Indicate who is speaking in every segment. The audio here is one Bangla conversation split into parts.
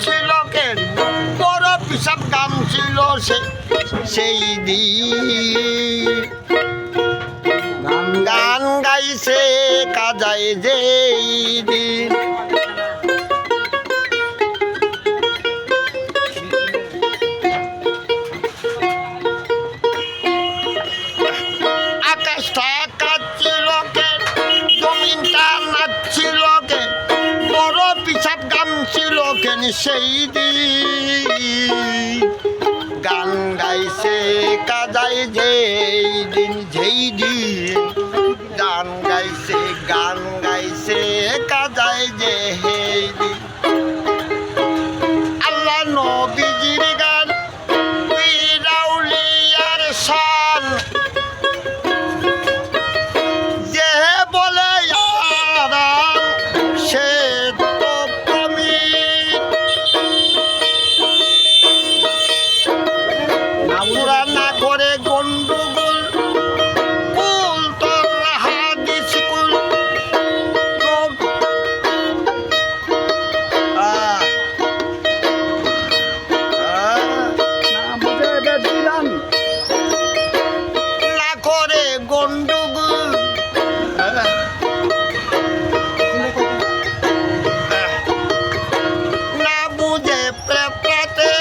Speaker 1: ছিল কেন, বড় পিসাব গান ছিল সেই দিন। গান গাইছে কাজায় যেই দিন, আকাশটা কাঁদছিল কেন, জমিনটা নাচছিল কেন, বড় পিসাব গান ছিল কেন সেই দিন। গান গাইছে কাজায় যেই দিন, যেই দিন গান গাইছে কাজায় যেই দিন। আল্লাহ নবীজির গান, পীর আউলিয়ার শান, যে বলে আরাম সে তো তুমি। আমরা না করে গন্ডগোল, কুল তোর হাদিস কুল। না করে গন্ডগোল, না বুঝে প্রেতে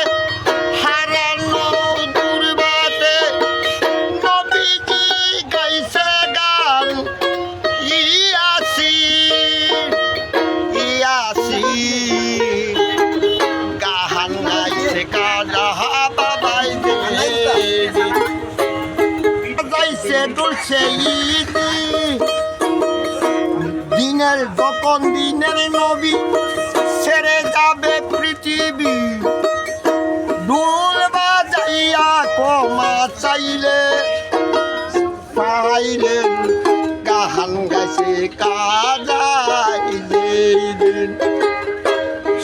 Speaker 1: হারানো দুর্বাতে। নবীজি গাইছে গান ইয়াসি, গান গাইছে কাজা বাবাই যাইছে দুলছে দিনের, যখন দিনের নবী ছেড়ে যাবে পৃথিবী। ঢোল বাজাইয়া ক্ষমা চাইলে গান গাইছে কাজায় যেই দিন।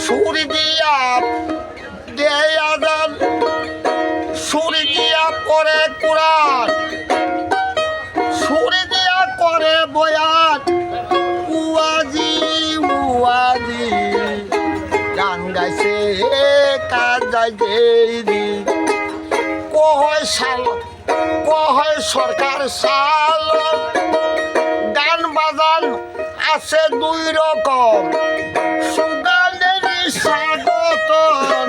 Speaker 1: সুর দিয়া দেয় আজান, সুর দিয়া পড়ে কুরআন, সুর দিয়া করে বয়ান। উয়াজি গান গাইছে কাজায় যেই দিন। কয় সরকার সাল, গান বাজান আছে দুই রকম, সুগানের স্বাগতন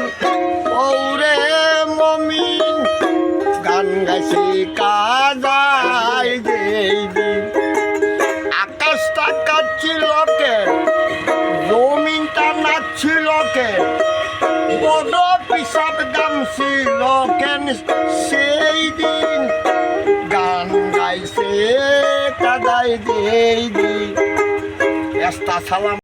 Speaker 1: ওরে মমিন। গান গাইছে কাজায় যেই দিন। আকাশটা কাঁদছিল কেন, জমিনটা নাচছিল কেন, বড় পিসাব গান ছিল কেন সেই দিন। গান গাইছে কাজায় যেই দিন। সালাম।